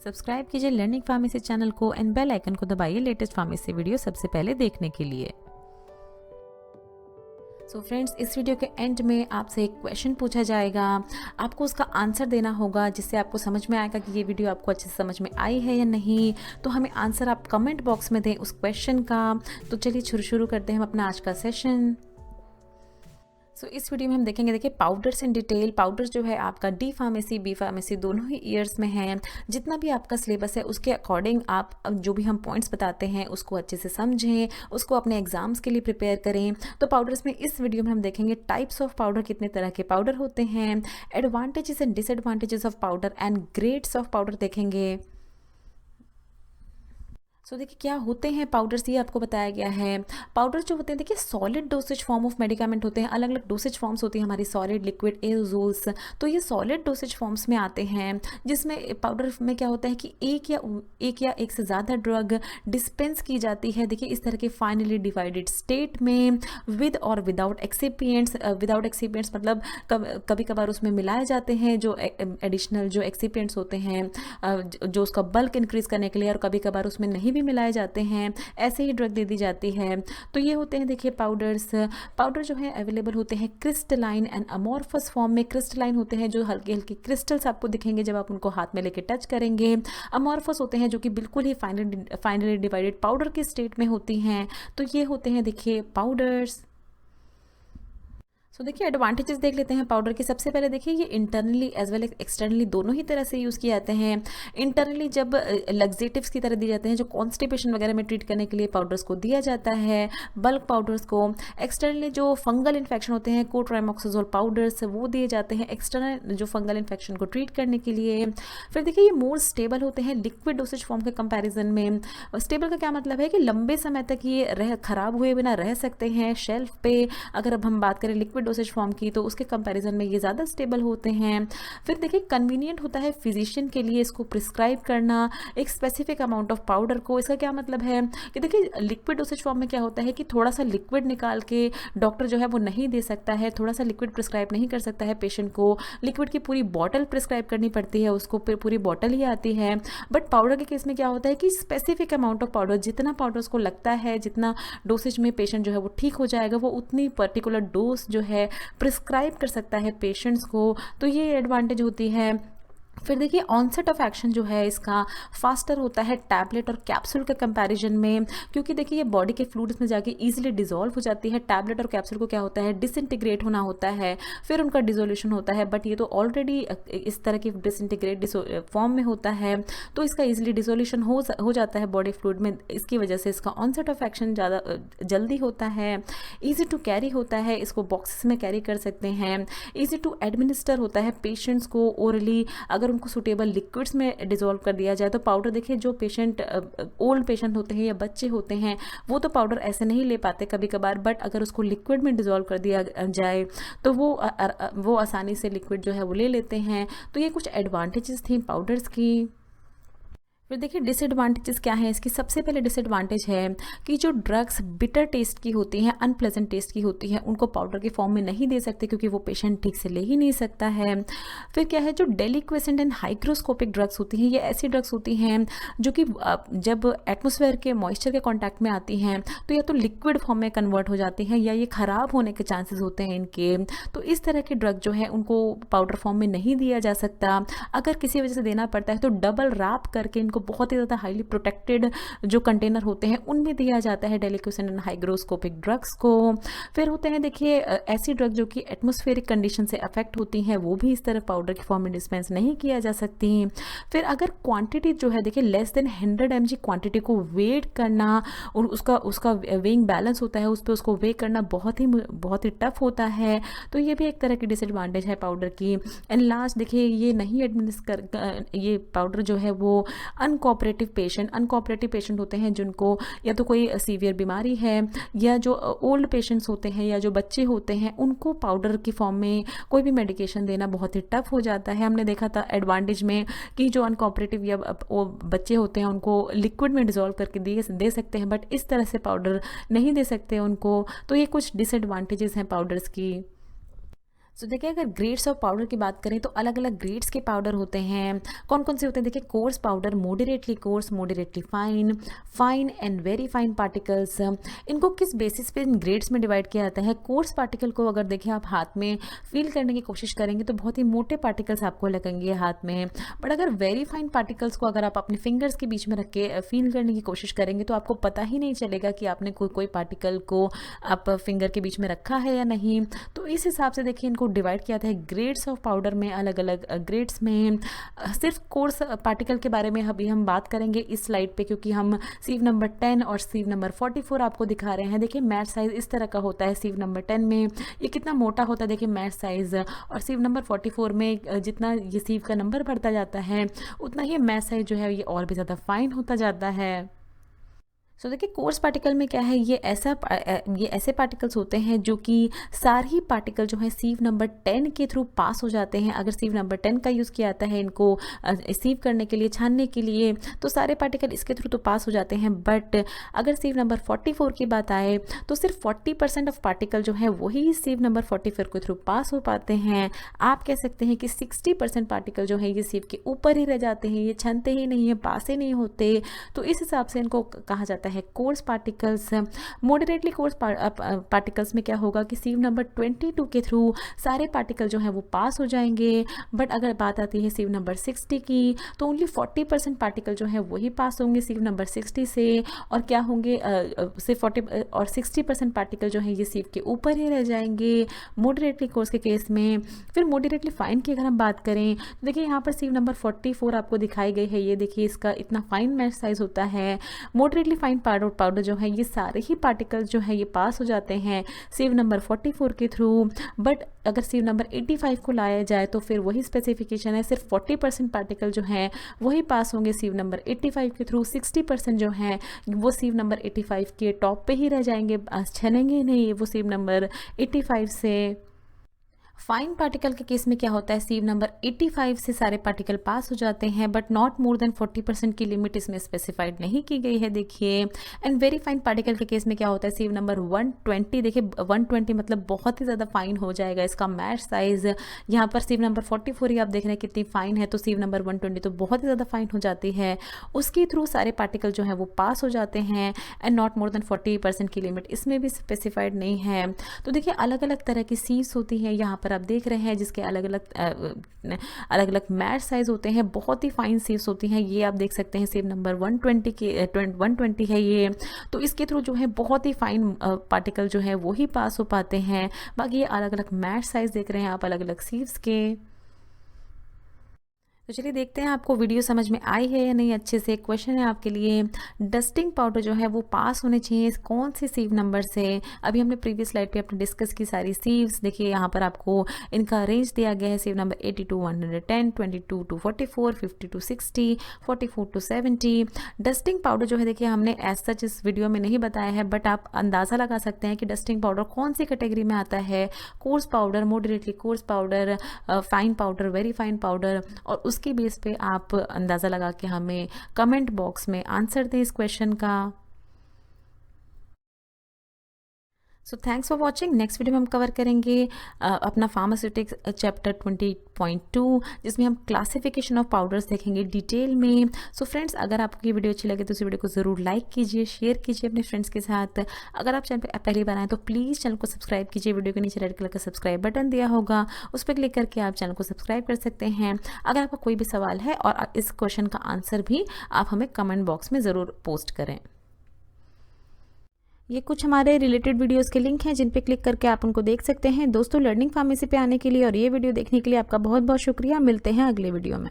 Subscribe कीजिए learning pharmacy channel को and bell icon को दबाइए लेटेस्ट फार्मेसी वीडियो सबसे पहले देखने के लिए। सो फ्रेंड्स, इस वीडियो के एंड में आपसे एक क्वेश्चन पूछा जाएगा, आपको उसका आंसर देना होगा जिससे आपको समझ में आएगा कि ये वीडियो आपको अच्छे से समझ में आई है या नहीं। तो हमें आंसर आप कमेंट बॉक्स में दें उस क्वेश्चन का। तो चलिए शुरू करते हैं हम अपना आज का सेशन। इस वीडियो में हम देखेंगे, देखिए पाउडर्स इन डिटेल। पाउडर्स जो है आपका डी फार्मेसी बी फार्मेसी दोनों ही ईयर्स में है। जितना भी आपका सिलेबस है उसके अकॉर्डिंग आप जो भी हम पॉइंट्स बताते हैं उसको अच्छे से समझें, उसको अपने एग्जाम्स के लिए प्रिपेयर करें। तो पाउडर्स में इस वीडियो में हम देखेंगे टाइप्स ऑफ पाउडर, कितने तरह के पाउडर होते हैं, advantages and disadvantages of powder and grades of powder देखेंगे। देखिए क्या होते हैं पाउडर्स, ये आपको बताया गया है। पाउडर जो होते हैं, देखिए solid dosage form of medicament होते हैं। अलग अलग डोसेज फॉर्म्स होती हैं हमारी, सॉलिड, लिक्विड, एरोजोल्स। तो ये सॉलिड डोसेज फॉर्म्स में आते हैं, जिसमें पाउडर में क्या होता है कि एक या एक से ज़्यादा ड्रग डिस्पेंस की जाती है। देखिए इस तरह के फाइनली डिवाइडेड स्टेट में विद और विदाउट एक्सिपिएंट्स। विदाउट एक्सिपिएंट्स मतलब कभी कभार उसमें मिलाए जाते हैं जो एडिशनल जो एक्सिपिएंट्स होते हैं, जो उसका बल्क इंक्रीज करने के लिए, और कभी कभार उसमें नहीं भी मिलाए जाते हैं, ऐसे ही ड्रग दे दी जाती है। तो ये होते हैं देखिए पाउडर्स। पाउडर जो है अवेलेबल होते हैं क्रिस्टलाइन एंड अमॉर्फस फॉर्म में। क्रिस्टलाइन होते हैं जो हल्के हल्के क्रिस्टल्स आपको दिखेंगे जब आप उनको हाथ में लेके टच करेंगे। अमॉर्फस होते हैं जो कि बिल्कुल ही फाइनली डिवाइडेड पाउडर के स्टेट में होती हैं। तो ये होते हैं देखिए पाउडर्स। देखिए एडवांटेजेस देख लेते हैं पाउडर के। सबसे पहले देखिए ये इंटरनली एज वेल एक्सटर्नली दोनों ही तरह से यूज़ किए जाते हैं। इंटरनली जब लग्जेटिव्स की तरह दिए जाते हैं, जो कॉन्स्टिपेशन वगैरह में ट्रीट करने के लिए पाउडर्स को दिया जाता है, बल्क पाउडर्स को। एक्सटर्नली जो फंगल इन्फेक्शन होते हैं, कोट्राइमोक्साजोल पाउडर्स वो दिए जाते हैं एक्सटर्नल जो फंगल इन्फेक्शन को ट्रीट करने के लिए। फिर देखिए ये मोर स्टेबल होते हैं लिक्विड डोसेज फॉर्म के कंपेरिजन में। स्टेबल का क्या मतलब है कि लंबे समय तक ये खराब हुए बिना रह सकते हैं शेल्फ पे। अगर अब हम बात करें लिक्विड डोसेज फॉर्म की तो उसके कंपैरिजन में ये ज़्यादा स्टेबल होते हैं। फिर देखिए कन्वीनियंट होता है फिजिशियन के लिए इसको प्रिस्क्राइब करना एक स्पेसिफिक अमाउंट ऑफ पाउडर को। इसका क्या मतलब है कि देखिए लिक्विड डोसेज फॉर्म में क्या होता है कि थोड़ा सा लिक्विड निकाल के डॉक्टर जो है वो नहीं दे सकता है, थोड़ा सा लिक्विड प्रिस्क्राइब नहीं कर सकता है पेशेंट को। लिक्विड की पूरी बॉटल प्रिस्क्राइब करनी पड़ती है उसको, पूरी बॉटल ही आती है। बट पाउडर के केस में क्या होता है कि स्पेसिफिक अमाउंट ऑफ पाउडर, जितना पाउडर उसको लगता है, जितना डोसेज में पेशेंट जो है वो ठीक हो जाएगा, वो उतनी पर्टिकुलर डोज जो है प्रिस्क्राइब कर सकता है पेशेंट्स को। तो ये एडवांटेज होती है। फिर देखिए ऑनसेट ऑफ एक्शन जो है इसका फास्टर होता है टैबलेट और कैप्सूल के कंपैरिजन में, क्योंकि देखिए ये बॉडी के फ्लूइड्स में जाके इजीली डिसॉल्व हो जाती है। टैबलेट और कैप्सूल को क्या होता है डिसइंटीग्रेट होना होता है, फिर उनका डिसोल्यूशन होता है। बट ये तो ऑलरेडी इस तरह की डिसइंटीग्रेट फॉर्म में होता है, तो इसका इजीली डिसोल्यूशन हो जाता है बॉडी फ्लूइड में। इसकी वजह से इसका ऑनसेट ऑफ एक्शन ज़्यादा जल्दी होता है। ईजी टू कैरी होता है, इसको बॉक्सेस में कैरी कर सकते हैं। ईजी टू एडमिनिस्टर होता है पेशेंट्स को ओरली। अगर उनको सुटेबल लिक्विड्स में डिसॉल्व कर दिया जाए तो पाउडर, देखिए जो पेशेंट ओल्ड पेशेंट होते हैं या बच्चे होते हैं वो तो पाउडर ऐसे नहीं ले पाते कभी कभार, बट अगर उसको लिक्विड में डिसॉल्व कर दिया जाए तो वो आसानी से लिक्विड जो है वो ले लेते हैं। तो ये कुछ एडवांटेजेस थी पाउडर्स की। फिर देखिए डिसएडवांटेजेस क्या है इसकी। सबसे पहले डिसएडवांटेज है कि जो ड्रग्स बिटर टेस्ट की होती हैं, अनप्लेजेंट टेस्ट की होती हैं, उनको पाउडर के फॉर्म में नहीं दे सकते क्योंकि वो पेशेंट ठीक से ले ही नहीं सकता है। फिर क्या है, जो डेलिक्वेसेंट एंड हाइग्रोस्कोपिक ड्रग्स होती हैं, ये ऐसी ड्रग्स होती हैं जो कि जब एटमोसफेयर के मॉइस्चर के कॉन्टैक्ट में आती हैं तो या तो लिक्विड फॉर्म में कन्वर्ट हो जाती हैं या ये ख़राब होने के चांसेस होते हैं इनके। तो इस तरह के ड्रग जो है उनको पाउडर फॉर्म में नहीं दिया जा सकता। अगर किसी वजह से देना पड़ता है तो डबल रैप करके इनको बहुत ही ज़्यादा हाईली प्रोटेक्टेड जो कंटेनर होते हैं उनमें दिया जाता है डेलिक्वेसेंट एंड हाइग्रोस्कोपिक ड्रग्स को। फिर होते हैं देखिए ऐसी ड्रग जो कि एटमॉस्फेरिक कंडीशन से अफेक्ट होती हैं, वो भी इस तरह पाउडर की फॉर्म में डिस्पेंस नहीं किया जा सकती। फिर अगर क्वांटिटी जो है देखिए लेस देन 100 mg क्वांटिटी को वेट करना और उसका वेइंग बैलेंस होता है, उस पर उसको वे करना बहुत ही टफ होता है। तो ये भी एक तरह की डिसएडवांटेज है पाउडर की। एंड लास्ट देखिए ये नहीं एडमिनिस्टर, ये पाउडर जो है वो अनकोऑपरेटिव पेशेंट होते हैं जिनको या तो कोई सीवियर बीमारी है या जो ओल्ड पेशेंट्स होते हैं या जो बच्चे होते हैं, उनको पाउडर की फॉर्म में कोई भी मेडिकेशन देना बहुत ही टफ हो जाता है। हमने देखा था एडवांटेज में कि जो अनकोऑपरेटिव या वो बच्चे होते हैं उनको लिक्विड में डिसॉल्व करके दे सकते हैं, बट इस तरह से पाउडर नहीं दे सकते उनको। तो ये कुछ डिसएडवांटेजेस हैं पाउडर्स की। सो देखिए, अगर ग्रेड्स ऑफ पाउडर की बात करें तो अलग अलग ग्रेड्स के पाउडर होते हैं। कौन कौन से होते हैं? देखिए, course powder, moderately course, moderately fine, fine and very fine particles. इनको किस बेसिस पे इन ग्रेड्स में डिवाइड किया जाता है? कोर्स पार्टिकल को अगर देखिए आप हाथ में फील करने की कोशिश करेंगे तो बहुत ही मोटे पार्टिकल्स आपको लगेंगे हाथ में। बट अगर वेरी फाइन पार्टिकल्स को अगर आप अपने फिंगर्स के बीच में रख के फील करने की कोशिश करेंगे तो आपको पता ही नहीं चलेगा कि आपने कोई पार्टिकल को आप फिंगर के बीच में रखा है या नहीं। तो इस हिसाब से देखिए इनको डिवाइड किया जाता है ग्रेड्स ऑफ पाउडर में, अलग अलग ग्रेड्स में। सिर्फ कोर्स पार्टिकल के बारे में अभी हम बात करेंगे इस स्लाइड पे, क्योंकि हम सीव नंबर 10 और सीव नंबर 44 आपको दिखा रहे हैं। देखिए, मैच साइज इस तरह का होता है। सीव नंबर 10 में ये कितना मोटा होता है, देखिए मैच साइज, और सीव नंबर 44 में जितना ये सीव का नंबर बढ़ता जाता है उतना ही मैच साइज जो है ये और भी ज़्यादा फाइन होता जाता है। सो देखिए, कोर्स पार्टिकल में क्या है, ये ऐसे पार्टिकल्स होते हैं जो कि सारे ही पार्टिकल जो है सीव नंबर 10 के थ्रू पास हो जाते हैं। अगर सीव नंबर 10 का यूज़ किया जाता है इनको सीव करने के लिए, छानने के लिए, तो सारे पार्टिकल इसके थ्रू तो पास हो जाते हैं। बट अगर सीव नंबर 44 की बात आए तो सिर्फ 40% ऑफ पार्टिकल जो है वही सीव नंबर 44 के थ्रू पास हो पाते हैं। आप कह सकते हैं कि 60% पार्टिकल जो है ये सीव के ऊपर ही रह जाते हैं, ये छनते ही नहीं है, पास ही नहीं होते। तो इस हिसाब से इनको कहा जाता है course particles. Moderately course particles में क्या होगा कि सीव नंबर 22 के थ्रू सारे पार्टिकल जो है वो पास हो जाएंगे। बट अगर बात आती है सीव नंबर 60 की तो ओनली 40% पार्टिकल जो है वही पास होंगे सीव नंबर 60 से, और क्या होंगे सिर्फ 40 और 60% पार्टिकल जो है ये सीव के ऊपर ही रह जाएंगे मॉडरेटली कोर्स के केस में। फिर मॉडरेटली फाइन की अगर हम बात करें तो देखिए यहाँ पर सीव नंबर 44 आपको दिखाई गई है। ये देखिए इसका इतना फाइन मैच साइज होता है। मॉडरेटली फाइन पाउडर जो है ये सारे ही पार्टिकल्स जो है ये पास हो जाते हैं सीव नंबर 44 के थ्रू। बट अगर सीव नंबर 85 को लाया जाए तो फिर वही स्पेसिफिकेशन है, सिर्फ 40% पार्टिकल जो हैं वही पास होंगे सीव नंबर 85 के थ्रू। 60% जो हैं वो सीव नंबर 85 के टॉप पे ही रह जाएंगे, छनेंगे नहीं वो सीव नंबर 85 से। फाइन पार्टिकल के केस में क्या होता है, सीव नंबर 85 से सारे पार्टिकल पास हो जाते हैं, बट नॉट मोर देन 40% की लिमिट इसमें स्पेसिफाइड नहीं की गई है, देखिए। एंड वेरी फाइन पार्टिकल के केस में क्या होता है, सीव नंबर 120, देखिए 120 मतलब बहुत ही ज़्यादा फाइन हो जाएगा इसका मैच साइज। यहाँ पर सीव नंबर 44 ही आप देख रहे हैं कितनी फाइन है, तो सीव नंबर 120 तो बहुत ही ज़्यादा फाइन हो जाती है। उसके थ्रू सारे पार्टिकल जो है वो पास हो जाते हैं एंड नॉट मोर देन 40% की लिमिट इसमें भी स्पेसिफाइड नहीं है। तो देखिए अलग अलग तरह की सीव्स होती हैं, यहाँ पर आप देख रहे हैं जिसके अलग अलग मैच साइज होते हैं, बहुत ही फाइन सीव्स होती हैं। ये आप देख सकते हैं सीव नंबर 120 की 120 है ये, तो इसके थ्रू जो है बहुत ही फाइन पार्टिकल जो है वो ही पास हो पाते हैं। बाकी ये अलग अलग मैच साइज देख रहे हैं आप अलग अलग सीव्स के। तो चलिए देखते हैं आपको वीडियो समझ में आई है या नहीं अच्छे से। क्वेश्चन है आपके लिए, डस्टिंग पाउडर जो है वो पास होने चाहिए कौन से सीव नंबर से। अभी हमने प्रीवियस स्लाइड पे अपने डिस्कस की सारी सीव्स, देखिए यहाँ पर आपको इनका रेंज दिया गया है। सीव number 80 to 110, 22 to 44, 50 to 60, 44 to 70। Dusting powder जो है देखिए हमने एज सच इस वीडियो में नहीं बताया है, बट आप अंदाज़ा लगा सकते हैं कि डस्टिंग पाउडर कौन सी कैटेगरी में आता है। Course powder, moderately course powder, fine powder, very fine powder, और उसके बेस पे आप अंदाज़ा लगा के हमें कमेंट बॉक्स में आंसर दें इस क्वेश्चन का। So thanks for watching. Next video में हम कवर करेंगे अपना फार्मास्यूटिक्स चैप्टर 20.2, जिसमें हम क्लासिफिकेशन ऑफ पाउडर्स देखेंगे डिटेल में। सो फ्रेंड्स, अगर आपको ये वीडियो अच्छी लगे तो इस वीडियो को ज़रूर लाइक कीजिए, शेयर कीजिए अपने फ्रेंड्स के साथ। अगर आप चैनल पर पहली बार आए तो प्लीज़ चैनल को सब्सक्राइब कीजिए। वीडियो के नीचे रेड कलर का सब्सक्राइब बटन दिया होगा, उस पर क्लिक करके आप चैनल को सब्सक्राइब कर सकते हैं। अगर आपका कोई भी सवाल है और इस क्वेश्चन का आंसर भी आप हमें कमेंट बॉक्स में ज़रूर पोस्ट करें। ये कुछ हमारे रिलेटेड वीडियोस के लिंक हैं जिन पे क्लिक करके आप उनको देख सकते हैं। दोस्तों, लर्निंग फार्मेसी पे आने के लिए और ये वीडियो देखने के लिए आपका बहुत बहुत शुक्रिया। मिलते हैं अगले वीडियो में।